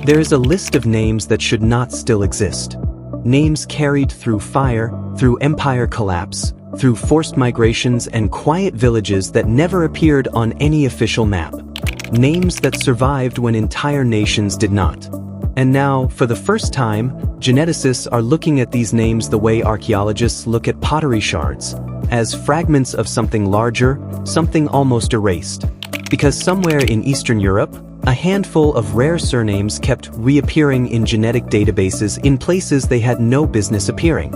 There is a list of names that should not still exist. Names carried through fire, through empire collapse, through forced migrations and quiet villages that never appeared on any official map. Names that survived when entire nations did not. And now, for the first time, geneticists are looking at these names the way archaeologists look at pottery shards, as fragments of something larger, something almost erased. Because somewhere in Eastern Europe, a handful of rare surnames kept reappearing in genetic databases in places they had no business appearing.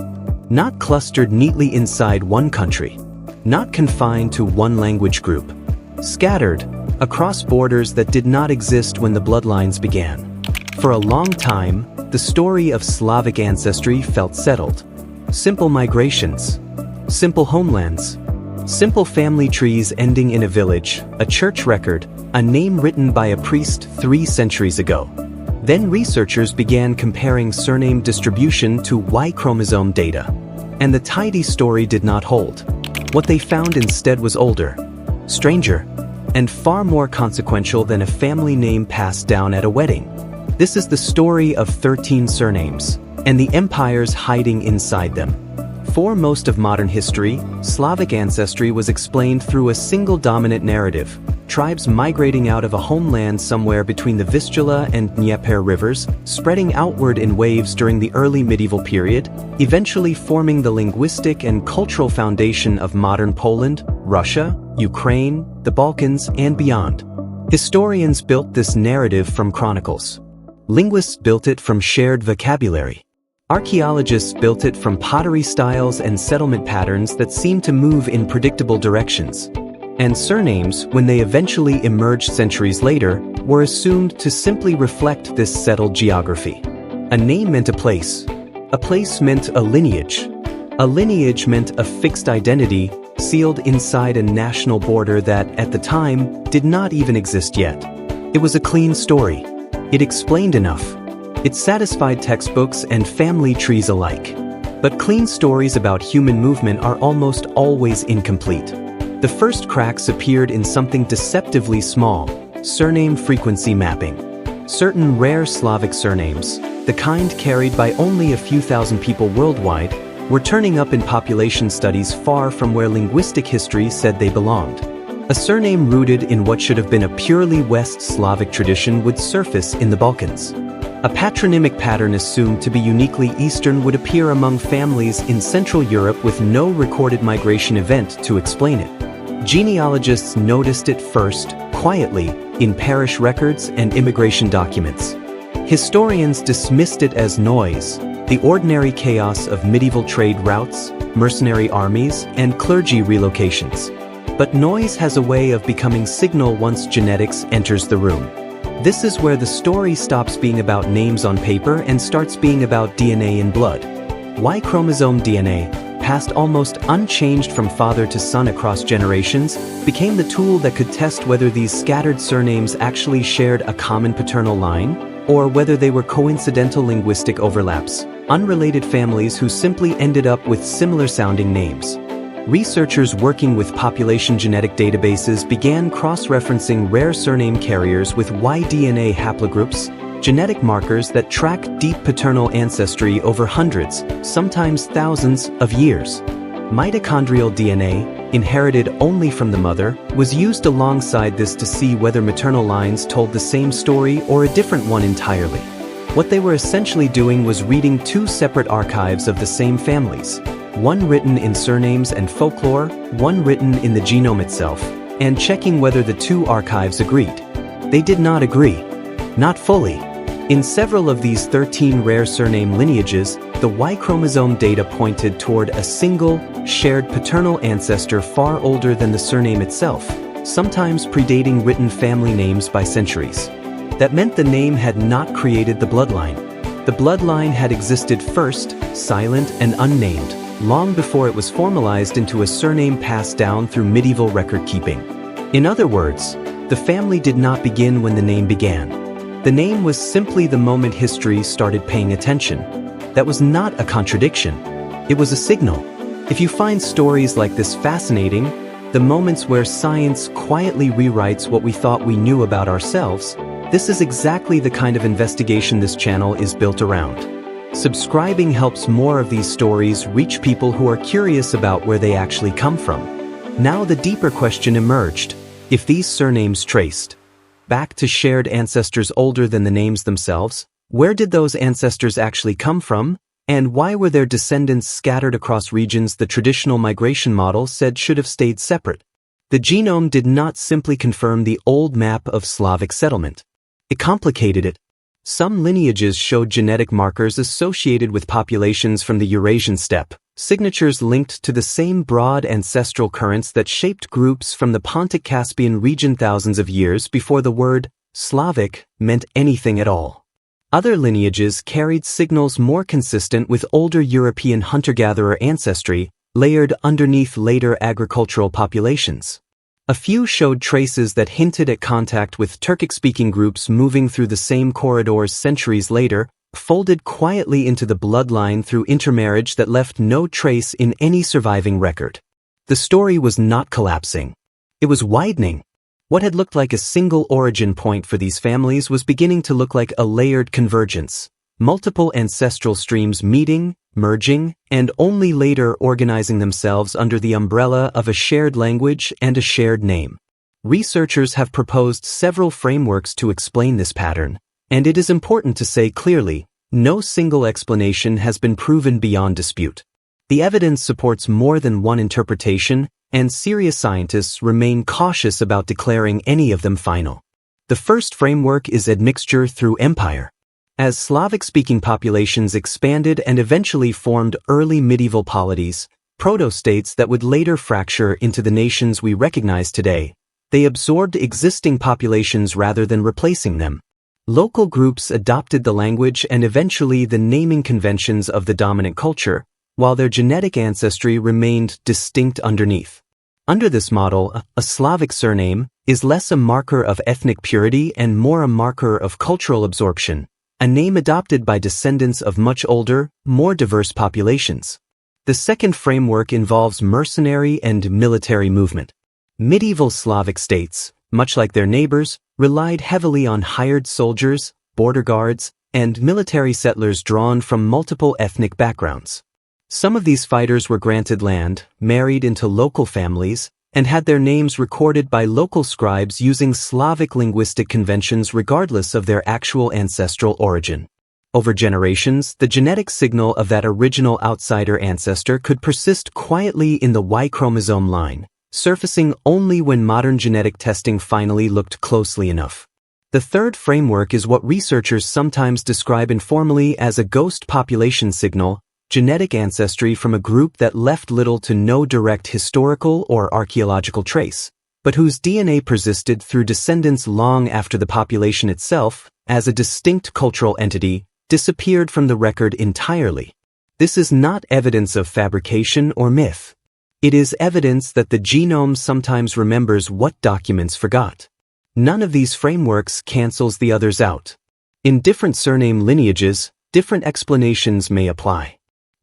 Not clustered neatly inside one country. Not confined to one language group. Scattered across borders that did not exist when the bloodlines began. For a long time, the story of Slavic ancestry felt settled. Simple migrations. Simple homelands. Simple family trees ending in a village, a church record, a name written by a priest 3 centuries ago. Then researchers began comparing surname distribution to Y chromosome data. And the tidy story did not hold. What they found instead was older, stranger, and far more consequential than a family name passed down at a wedding. This is the story of 13 surnames, and the empires hiding inside them. For most of modern history, Slavic ancestry was explained through a single dominant narrative, tribes migrating out of a homeland somewhere between the Vistula and Dnieper rivers, spreading outward in waves during the early medieval period, eventually forming the linguistic and cultural foundation of modern Poland, Russia, Ukraine, the Balkans, and beyond. Historians built this narrative from chronicles. Linguists built it from shared vocabulary. Archaeologists built it from pottery styles and settlement patterns that seemed to move in predictable directions. And surnames, when they eventually emerged centuries later, were assumed to simply reflect this settled geography. A name meant a place. A place meant a lineage. A lineage meant a fixed identity, sealed inside a national border that, at the time, did not even exist yet. It was a clean story. It explained enough. It satisfied textbooks and family trees alike. But clean stories about human movement are almost always incomplete. The first cracks appeared in something deceptively small: surname frequency mapping. Certain rare Slavic surnames, the kind carried by only a few thousand people worldwide, were turning up in population studies far from where linguistic history said they belonged. A surname rooted in what should have been a purely West Slavic tradition would surface in the Balkans. A patronymic pattern assumed to be uniquely Eastern would appear among families in Central Europe with no recorded migration event to explain it. Genealogists noticed it first, quietly, in parish records and immigration documents. Historians dismissed it as noise, the ordinary chaos of medieval trade routes, mercenary armies, and clergy relocations. But noise has a way of becoming signal once genetics enters the room. This is where the story stops being about names on paper and starts being about DNA in blood. Y chromosome DNA, passed almost unchanged from father to son across generations, became the tool that could test whether these scattered surnames actually shared a common paternal line, or whether they were coincidental linguistic overlaps, unrelated families who simply ended up with similar-sounding names. Researchers working with population genetic databases began cross-referencing rare surname carriers with Y-DNA haplogroups, genetic markers that track deep paternal ancestry over hundreds, sometimes thousands, of years. Mitochondrial DNA, inherited only from the mother, was used alongside this to see whether maternal lines told the same story or a different one entirely. What they were essentially doing was reading 2 separate archives of the same families. One written in surnames and folklore, one written in the genome itself, and checking whether the 2 archives agreed. They did not agree. Not fully. In several of these 13 rare surname lineages, the Y chromosome data pointed toward a single, shared paternal ancestor far older than the surname itself, sometimes predating written family names by centuries. That meant the name had not created the bloodline. The bloodline had existed first, silent and unnamed, long before it was formalized into a surname passed down through medieval record-keeping. In other words, the family did not begin when the name began. The name was simply the moment history started paying attention. That was not a contradiction. It was a signal. If you find stories like this fascinating, the moments where science quietly rewrites what we thought we knew about ourselves, This is exactly the kind of investigation this channel is built around. Subscribing helps more of these stories reach people who are curious about where they actually come from. Now the deeper question emerged: if these surnames traced back to shared ancestors older than the names themselves, where did those ancestors actually come from, and why were their descendants scattered across regions the traditional migration model said should have stayed separate? The genome did not simply confirm the old map of Slavic settlement. It complicated it. Some lineages showed genetic markers associated with populations from the Eurasian steppe, signatures linked to the same broad ancestral currents that shaped groups from the Pontic-Caspian region thousands of years before the word Slavic meant anything at all. Other lineages carried signals more consistent with older European hunter-gatherer ancestry, layered underneath later agricultural populations. A few showed traces that hinted at contact with Turkic-speaking groups moving through the same corridors centuries later, folded quietly into the bloodline through intermarriage that left no trace in any surviving record. The story was not collapsing. It was widening. What had looked like a single origin point for these families was beginning to look like a layered convergence. Multiple ancestral streams meeting, merging, and only later organizing themselves under the umbrella of a shared language and a shared name. Researchers have proposed several frameworks to explain this pattern, and it is important to say clearly, no single explanation has been proven beyond dispute. The evidence supports more than one interpretation, and serious scientists remain cautious about declaring any of them final. The first framework is admixture through empire. As Slavic-speaking populations expanded and eventually formed early medieval polities, proto-states that would later fracture into the nations we recognize today, they absorbed existing populations rather than replacing them. Local groups adopted the language and eventually the naming conventions of the dominant culture, while their genetic ancestry remained distinct underneath. Under this model, a Slavic surname is less a marker of ethnic purity and more a marker of cultural absorption, a name adopted by descendants of much older, more diverse populations. The second framework involves mercenary and military movement. Medieval Slavic states, much like their neighbors, relied heavily on hired soldiers, border guards, and military settlers drawn from multiple ethnic backgrounds. Some of these fighters were granted land, married into local families, and had their names recorded by local scribes using Slavic linguistic conventions regardless of their actual ancestral origin. Over generations, the genetic signal of that original outsider ancestor could persist quietly in the Y chromosome line, surfacing only when modern genetic testing finally looked closely enough. The third framework is what researchers sometimes describe informally as a ghost population signal, genetic ancestry from a group that left little to no direct historical or archaeological trace, but whose DNA persisted through descendants long after the population itself, as a distinct cultural entity, disappeared from the record entirely. This is not evidence of fabrication or myth. It is evidence that the genome sometimes remembers what documents forgot. None of these frameworks cancels the others out. In different surname lineages, different explanations may apply.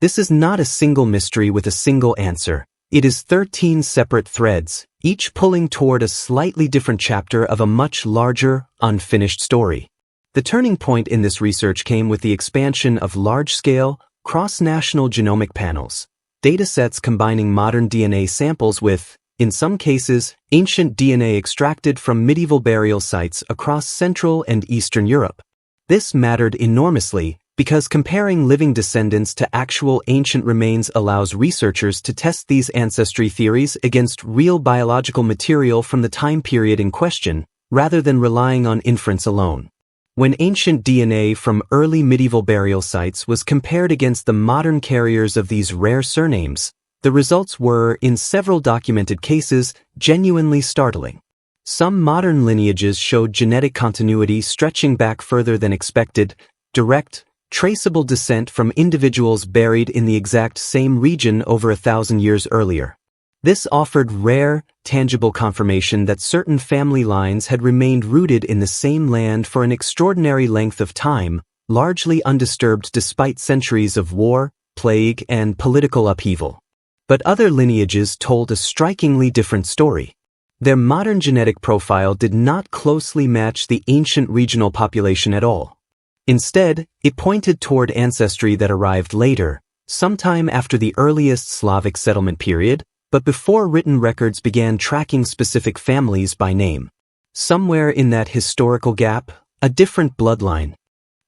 This is not a single mystery with a single answer. It is 13 separate threads, each pulling toward a slightly different chapter of a much larger, unfinished story. The turning point in this research came with the expansion of large-scale, cross-national genomic panels, datasets combining modern DNA samples with, in some cases, ancient DNA extracted from medieval burial sites across Central and Eastern Europe. This mattered enormously, because comparing living descendants to actual ancient remains allows researchers to test these ancestry theories against real biological material from the time period in question, rather than relying on inference alone. When ancient DNA from early medieval burial sites was compared against the modern carriers of these rare surnames, the results were, in several documented cases, genuinely startling. Some modern lineages showed genetic continuity stretching back further than expected, direct, traceable descent from individuals buried in the exact same region over 1,000 years earlier. This offered rare, tangible confirmation that certain family lines had remained rooted in the same land for an extraordinary length of time, largely undisturbed despite centuries of war, plague, and political upheaval. But other lineages told a strikingly different story. Their modern genetic profile did not closely match the ancient regional population at all. Instead, it pointed toward ancestry that arrived later, sometime after the earliest Slavic settlement period, but before written records began tracking specific families by name. Somewhere in that historical gap, a different bloodline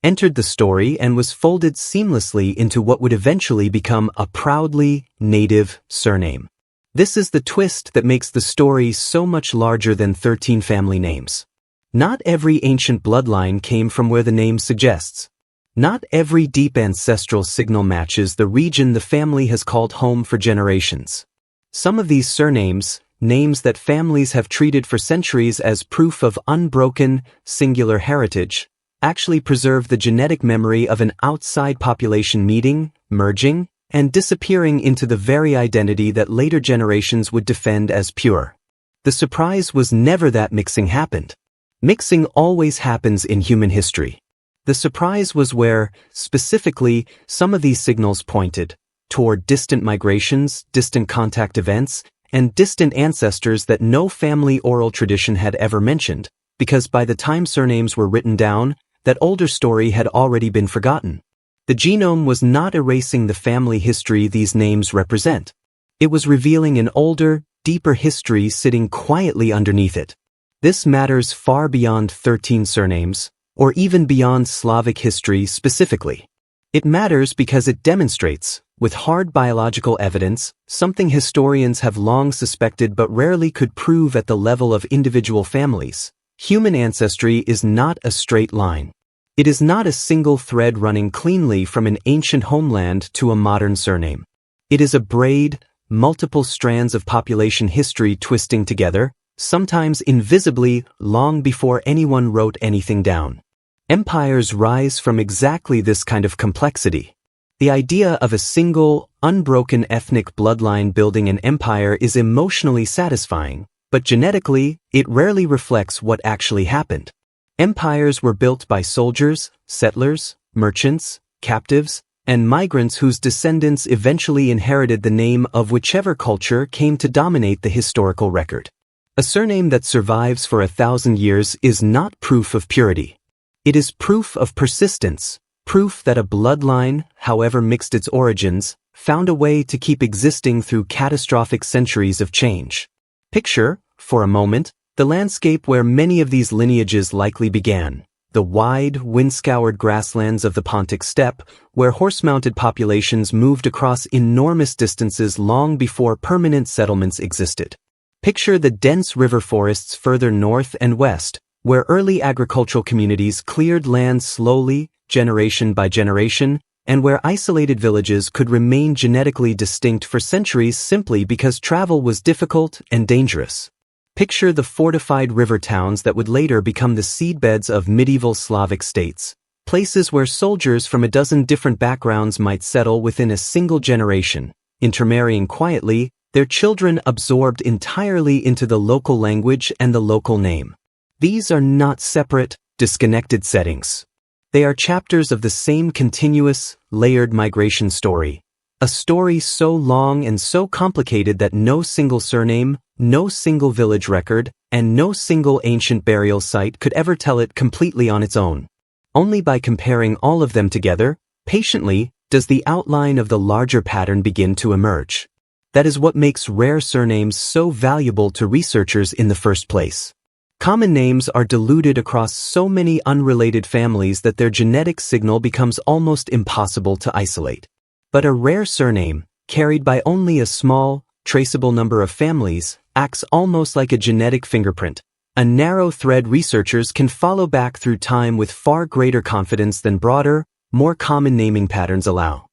entered the story and was folded seamlessly into what would eventually become a proudly native surname. This is the twist that makes the story so much larger than 13 family names. Not every ancient bloodline came from where the name suggests. Not every deep ancestral signal matches the region the family has called home for generations. Some of these surnames, names that families have treated for centuries as proof of unbroken, singular heritage, actually preserve the genetic memory of an outside population meeting, merging, and disappearing into the very identity that later generations would defend as pure. The surprise was never that mixing happened. Mixing always happens in human history. The surprise was where, specifically, some of these signals pointed toward distant migrations, distant contact events, and distant ancestors that no family oral tradition had ever mentioned, because by the time surnames were written down, that older story had already been forgotten. The genome was not erasing the family history these names represent. It was revealing an older, deeper history sitting quietly underneath it. This matters far beyond 13 surnames, or even beyond Slavic history specifically. It matters because it demonstrates, with hard biological evidence, something historians have long suspected but rarely could prove at the level of individual families. Human ancestry is not a straight line. It is not a single thread running cleanly from an ancient homeland to a modern surname. It is a braid, multiple strands of population history twisting together, sometimes invisibly, long before anyone wrote anything down. Empires rise from exactly this kind of complexity. The idea of a single, unbroken ethnic bloodline building an empire is emotionally satisfying, but genetically, it rarely reflects what actually happened. Empires were built by soldiers, settlers, merchants, captives, and migrants whose descendants eventually inherited the name of whichever culture came to dominate the historical record. A surname that survives for 1,000 years is not proof of purity. It is proof of persistence, proof that a bloodline, however mixed its origins, found a way to keep existing through catastrophic centuries of change. Picture, for a moment, the landscape where many of these lineages likely began, the wide, wind-scoured grasslands of the Pontic steppe, where horse-mounted populations moved across enormous distances long before permanent settlements existed. Picture the dense river forests further north and west, where early agricultural communities cleared land slowly, generation by generation, and where isolated villages could remain genetically distinct for centuries simply because travel was difficult and dangerous. Picture the fortified river towns that would later become the seedbeds of medieval Slavic states, places where soldiers from a dozen different backgrounds might settle within a single generation, intermarrying quietly, their children absorbed entirely into the local language and the local name. These are not separate, disconnected settings. They are chapters of the same continuous, layered migration story. A story so long and so complicated that no single surname, no single village record, and no single ancient burial site could ever tell it completely on its own. Only by comparing all of them together, patiently, does the outline of the larger pattern begin to emerge. That is what makes rare surnames so valuable to researchers in the first place. Common names are diluted across so many unrelated families that their genetic signal becomes almost impossible to isolate. But a rare surname, carried by only a small, traceable number of families, acts almost like a genetic fingerprint, a narrow thread researchers can follow back through time with far greater confidence than broader, more common naming patterns allow.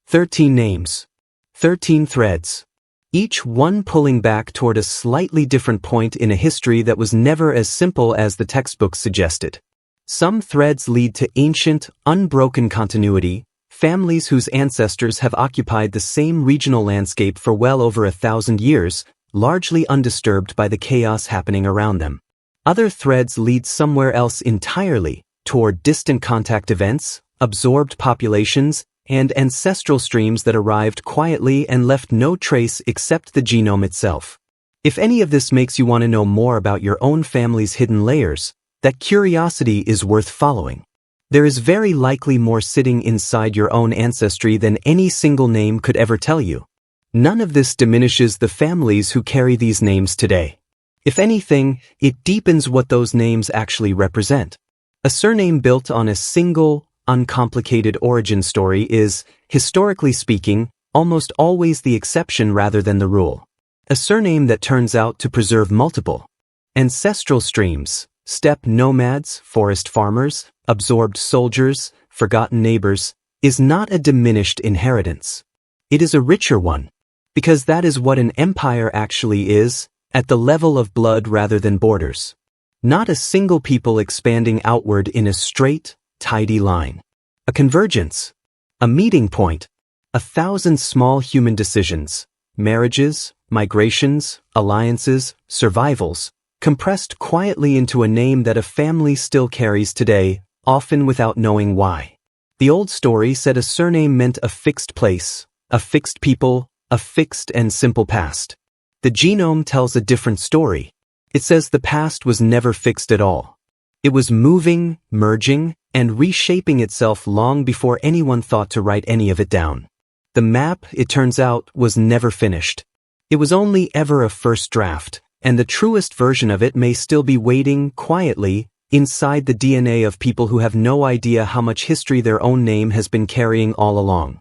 13 names. 13 threads. Each one pulling back toward a slightly different point in a history that was never as simple as the textbooks suggested. Some threads lead to ancient, unbroken continuity, families whose ancestors have occupied the same regional landscape for well over 1,000 years, largely undisturbed by the chaos happening around them. Other threads lead somewhere else entirely, toward distant contact events, absorbed populations, and ancestral streams that arrived quietly and left no trace except the genome itself. If any of this makes you want to know more about your own family's hidden layers, that curiosity is worth following. There is very likely more sitting inside your own ancestry than any single name could ever tell you. None of this diminishes the families who carry these names today. If anything, it deepens what those names actually represent. A surname built on a single, uncomplicated origin story is, historically speaking, almost always the exception rather than the rule. A surname that turns out to preserve multiple ancestral streams, steppe nomads, forest farmers, absorbed soldiers, forgotten neighbors, is not a diminished inheritance. It is a richer one, because that is what an empire actually is, at the level of blood rather than borders. Not a single people expanding outward in a straight, tidy line. A convergence. A meeting point. 1,000 small human decisions, marriages, migrations, alliances, survivals, compressed quietly into a name that a family still carries today, often without knowing why. The old story said a surname meant a fixed place, a fixed people, a fixed and simple past. The genome tells a different story. It says the past was never fixed at all. It was moving, merging, and reshaping itself long before anyone thought to write any of it down. The map, it turns out, was never finished. It was only ever a first draft, and the truest version of it may still be waiting quietly inside the DNA of people who have no idea how much history their own name has been carrying all along.